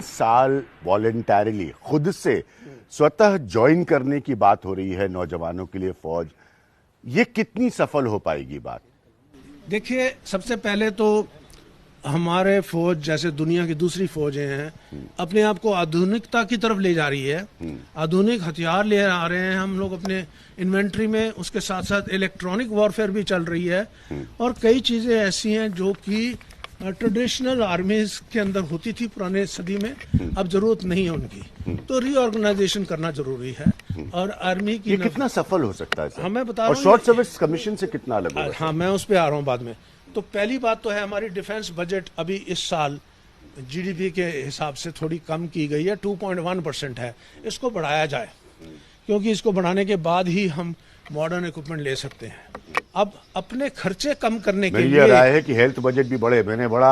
साल वॉलेंटरली खुद से स्वतः ज्वाइन करने की बात हो रही है नौजवानों के लिए फौज, ये कितनी सफल हो पाएगी बात? देखिए, सबसे पहले तो हमारे फौज जैसे दुनिया की दूसरी फौजें हैं अपने आप को आधुनिकता की तरफ ले जा रही है। आधुनिक हथियार ले आ रहे हैं हम लोग अपने इन्वेंट्री में, उसके साथ साथ इलेक्ट्रॉनिक वॉरफेयर भी चल रही है और कई चीजें ऐसी हैं जो कि ट्रेडिशनल आर्मीज के अंदर होती थी पुराने सदी में, अब जरूरत नहीं है उनकी, तो रीऑर्गेनाइजेशन करना जरूरी है। और आर्मी की कितना सफल हो सकता है सर? मैं बता रहा हूँ, शॉर्ट सर्विस कमीशन से कितना अलग होगा? हाँ, मैं उस पर आ रहा हूँ बाद में। तो पहली बात तो है हमारी डिफेंस बजट अभी इस साल जीडीपी के हिसाब से थोड़ी कम की गई है, 2.1% है। इसको बढ़ाया जाए क्योंकि इसको बढ़ाने के बाद ही हम मॉडर्न इक्विपमेंट ले सकते हैं। अब अपने खर्चे कम करने के लिए राय है कि हेल्थ बजट भी बढ़े। मैंने बड़ा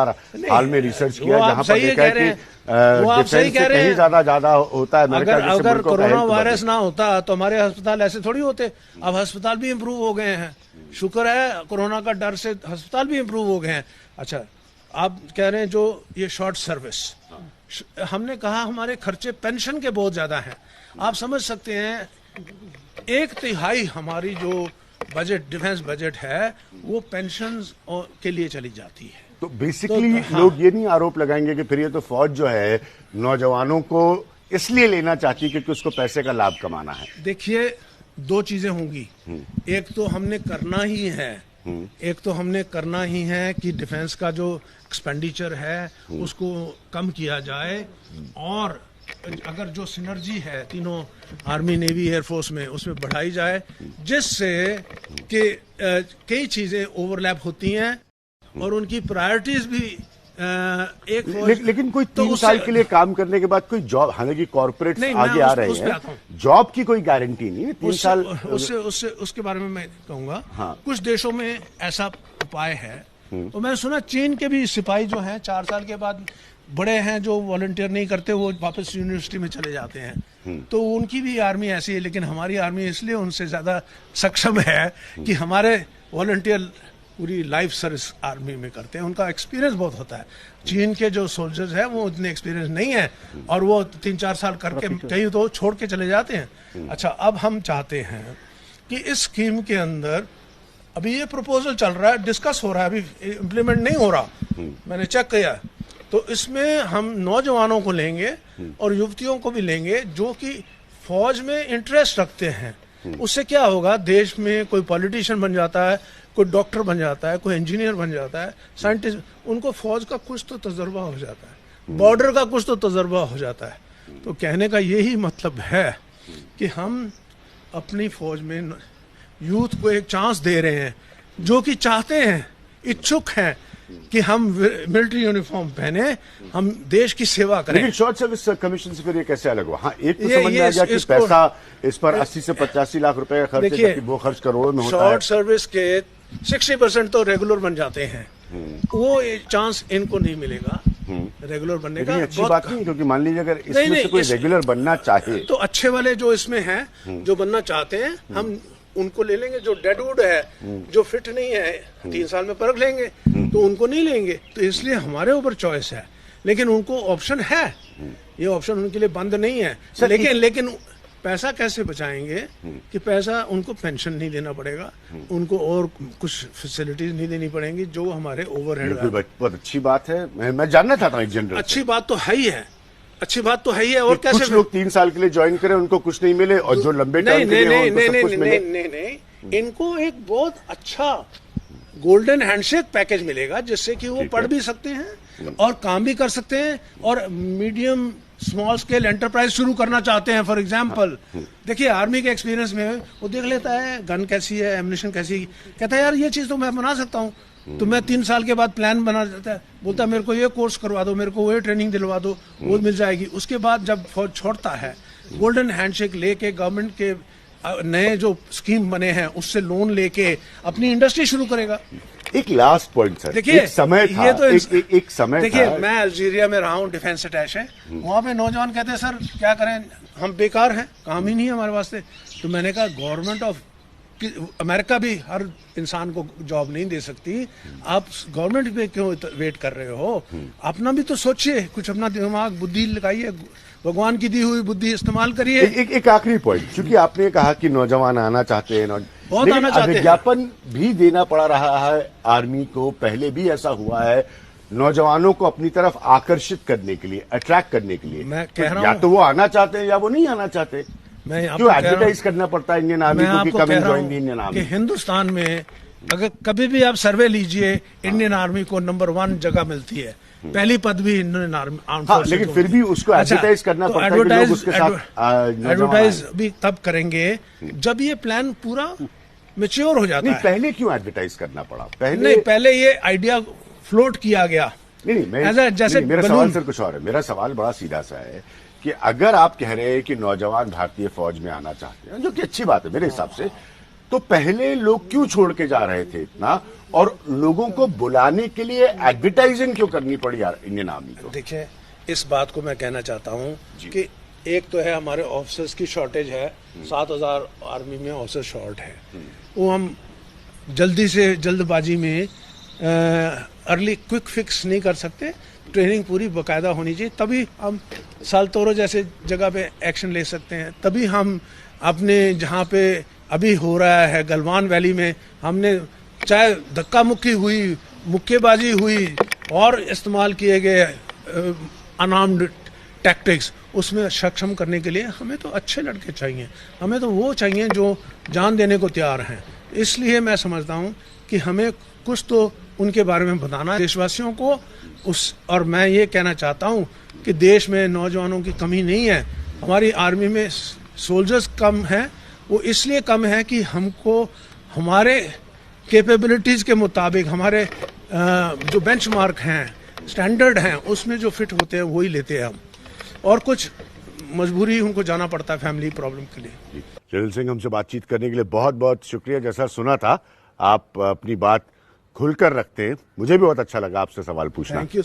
हाल में रिसर्च किया जहां पर देखा है कि डिफेंस से कहीं ज्यादा होता है। अगर कोरोना वायरस ना होता तो हमारे अस्पताल ऐसे थोड़ी होते। अब अस्पताल भी इम्प्रूव हो गए हैं, शुक्र है, कोरोना का डर से अस्पताल भी इम्प्रूव हो गए हैं। अच्छा, आप कह रहे हैं जो ये शॉर्ट सर्विस, हमने कहा हमारे खर्चे पेंशन के बहुत ज्यादा हैं। आप समझ सकते हैं 1/3 हमारी जो बजट डिफेंस बजट है वो पेंशन के लिए चली जाती है। तो बेसिकली लोग ये नहीं आरोप लगाएंगे कि फिर ये तो फौज जो है नौजवानों को इसलिए लेना चाहती है क्योंकि उसको पैसे का लाभ कमाना है? देखिए, 2 चीजें होंगी। एक तो हमने करना ही है कि डिफेंस का जो एक्सपेंडिचर है उसको कम किया जाए और अगर जो सिनर्जी है तीनों आर्मी, नेवी, एयरफोर्स में उसमें बढ़ाई जाए, जिससे कि कई चीजें ओवरलैप होती हैं और उनकी प्रायोरिटीज भी लेकिन कोई 3 साल के लिए काम करने के बाद कोई जॉब, हालांकि कॉर्पोरेट आगे आ रहे हैं, जॉब की कोई गारंटी नहीं है 3 साल। उसके बारे में मैं कहूंगा। हाँ। कुछ देशों में ऐसा उपाय है। तो मैंने सुना चीन के भी सिपाही जो हैं 4 साल के बाद बड़े हैं जो वॉलंटियर नहीं करते, वो वापस यूनिवर्सिटी में चले जाते हैं। तो उनकी भी आर्मी ऐसी है, लेकिन हमारी आर्मी इसलिए उनसे ज्यादा सक्षम है कि हमारे वॉलंटियर पूरी लाइफ सर्विस आर्मी में करते हैं, उनका एक्सपीरियंस बहुत होता है। चीन के जो सोल्जर्स हैं वो इतने एक्सपीरियंस नहीं है और वो 3-4 साल करके कहीं तो छोड़ के चले जाते हैं। अच्छा, अब हम चाहते हैं कि इस स्कीम के अंदर अभी ये प्रपोजल चल रहा है, डिस्कस हो रहा है, अभी इम्प्लीमेंट नहीं हो रहा, मैंने चेक किया। तो इसमें हम नौजवानों को लेंगे और युवतियों को भी लेंगे जो कि फौज में इंटरेस्ट रखते हैं। उससे क्या होगा, देश में कोई पॉलिटिशियन बन जाता है, कोई डॉक्टर बन जाता है, कोई इंजीनियर बन जाता है, साइंटिस्ट, उनको फौज का कुछ तो तजर्बा हो जाता है, बॉर्डर का कुछ तो तजर्बा हो जाता है। तो कहने का यही मतलब है कि हम अपनी फौज में यूथ को एक चांस दे रहे हैं जो कि चाहते हैं, इच्छुक हैं कि हम मिलिट्री यूनिफॉर्म पहने, हम देश की सेवा करें। लेकिन शॉर्ट सर्विस कमीशन से फिर ये कैसे अलग हुआ? हाँ, एक तो समझ में आ गया कि पैसा इस पर 80 से 85 लाख रुपए का खर्च है, वो खर्च करोड़ों में होता है। शॉर्ट सर्विस के 60% तो रेगुलर बन जाते हैं, वो चांस इनको नहीं मिलेगा रेगुलर बनने का। अच्छी बात नहीं, क्योंकि मान लीजिए अगर इसमें से कोई रेगुलर बनना चाहे तो अच्छे वाले जो इसमें हैं, जो बनना चाहते हैं, हम उनको ले लेंगे। जो डेडवुड है, जो फिट नहीं है, 3 साल में परख लेंगे, तो उनको नहीं लेंगे। तो इसलिए हमारे ऊपर चॉइस है, लेकिन उनको ऑप्शन है, ये ऑप्शन उनके लिए बंद नहीं है। लेकिन पैसा कैसे बचाएंगे कि पैसा उनको पेंशन नहीं देना पड़ेगा, उनको और कुछ फैसिलिटीज नहीं देनी पड़ेंगी जो हमारे ओवरहेड। बहुत अच्छी बात है, मैं जानना चाहता हूँ एक जनरल। अच्छी बात तो है ही है, अच्छी बात तो है ही है। और कैसे कुछ लोग 3 साल के लिए ज्वाइन करें, उनको कुछ नहीं मिले, और जो लंबे टाइम के लिए उनको सब कुछ मिले। नहीं, इनको एक बहुत अच्छा गोल्डन हैंडशेक पैकेज मिलेगा जिससे कि वो पढ़ भी सकते हैं और काम भी कर सकते हैं और मीडियम स्मॉल स्केल एंटरप्राइज शुरू करना चाहते हैं। फॉर एग्जाम्पल, देखिए आर्मी के एक्सपीरियंस में वो देख लेता है गन कैसी है, एम्युनिशन कैसी है, कहता है यार ये चीज तो मैं बना सकता हूँ। तो मैं 3 साल के बाद प्लान बना देता है, बोलता है मेरे को ये कोर्स करवा दो, मेरे को ये ट्रेनिंग दिलवा दो, वो मिल जाएगी। उसके बाद जब फौज छोड़ता है, गोल्डन हैंडशेक लेके गवर्नमेंट के नए जो स्कीम बने हैं उससे लोन लेके अपनी इंडस्ट्री शुरू करेगा। एक लास्ट पॉइंट सर, देखिए समय था, ये तो एक समय देखिए, मैं अल्जीरिया में रहा हूँ, डिफेंस अटैच है, वहाँ पे नौजवान कहते हैं सर क्या करें, हम बेकार हैं, काम ही नहीं है हमारे वास्ते। तो मैंने कहा गवर्नमेंट ऑफ अमेरिका भी हर इंसान को जॉब नहीं दे सकती। आप गवर्नमेंट पे क्यों वेट कर रहे हो? अपना भी तो सोचिए, कुछ अपना दिमाग बुद्धि लगाइए, भगवान की दी हुई बुद्धि इस्तेमाल करिए। एक आखिरी पॉइंट, क्योंकि आपने कहा कि नौजवान आना चाहते हैं, बहुत आना चाहते हैं। विज्ञापन भी देना पड़ रहा है आर्मी को, पहले भी ऐसा हुआ है, नौजवानों को अपनी तरफ आकर्षित करने के लिए, अट्रैक्ट करने के लिए। मैं कह रहा या हूं, तो वो आना चाहते हैं या वो नहीं आना चाहते। मैं क्यों एडवर्टाइज करना पड़ता है इंडियन आर्मी को कि कम जॉइन द इंडियन कि आर्मी? हिंदुस्तान में अगर कभी भी आप सर्वे लीजिए, इंडियन आर्मी को नंबर 1 जगह मिलती है, पहली पदवी इंडियन आर्मी आर्म फोर्सेस। लेकिन फिर भी उसको एडवर्टाइज करना पड़ता है कि लोग उसके साथ एडवर्टाइज भी तब करेंगे जब ये प्लान पूरा मैच्योर हो जाता है। पहले क्यों एडवर्टाइज करना पड़ा? पहले ये आइडिया फ्लोट किया गया। मेरा सवाल सर कुछ और है। मेरा सवाल बड़ा सीधा सा है कि अगर आप कह रहे हैं कि नौजवान भारतीय फौज में आना चाहते हैं, जो कि अच्छी बात है मेरे हिसाब से, तो पहले लोग क्यों छोड़ के जा रहे थे इतना, और लोगों को बुलाने के लिए एडवर्टाइजिंग क्यों करनी पड़ी यार इंडियन आर्मी को? देखिए, इस बात को मैं कहना चाहता हूं कि एक तो है हमारे ऑफिसर्स की शॉर्टेज है, 7000 आर्मी में ऑफिसर शॉर्ट है। वो हम जल्दी से जल्दबाजी में अर्ली क्विक फिक्स नहीं कर सकते। ट्रेनिंग पूरी बाकायदा होनी चाहिए, तभी हम सालतोरो जैसे जगह पे एक्शन ले सकते हैं। तभी हम अपने जहाँ पे अभी हो रहा है गलवान वैली में, हमने चाहे धक्का मुक्की हुई, मुक्केबाजी हुई और इस्तेमाल किए गए अनआर्म्ड टैक्टिक्स, उसमें सक्षम करने के लिए हमें तो अच्छे लड़के चाहिए। हमें तो वो चाहिए जो जान देने को तैयार हैं। इसलिए मैं समझता हूँ कि हमें कुछ तो उनके बारे में बताना है देशवासियों को। और मैं ये कहना चाहता हूँ कि देश में नौजवानों की कमी नहीं है। हमारी आर्मी में सोल्जर्स कम हैं, वो इसलिए कम है कि हमको हमारे कैपेबिलिटीज़ के मुताबिक हमारे जो बेंचमार्क हैं, स्टैंडर्ड हैं, उसमें जो फिट होते हैं वही लेते हैं हम, और कुछ मजबूरी उनको जाना पड़ता है फैमिली प्रॉब्लम के लिए। जनरल सिंह, हमसे बातचीत करने के लिए बहुत बहुत शुक्रिया। जैसा सुना था, आप अपनी बात खुलकर रखते हैं, मुझे भी बहुत अच्छा लगा आपसे सवाल पूछना। Thank you.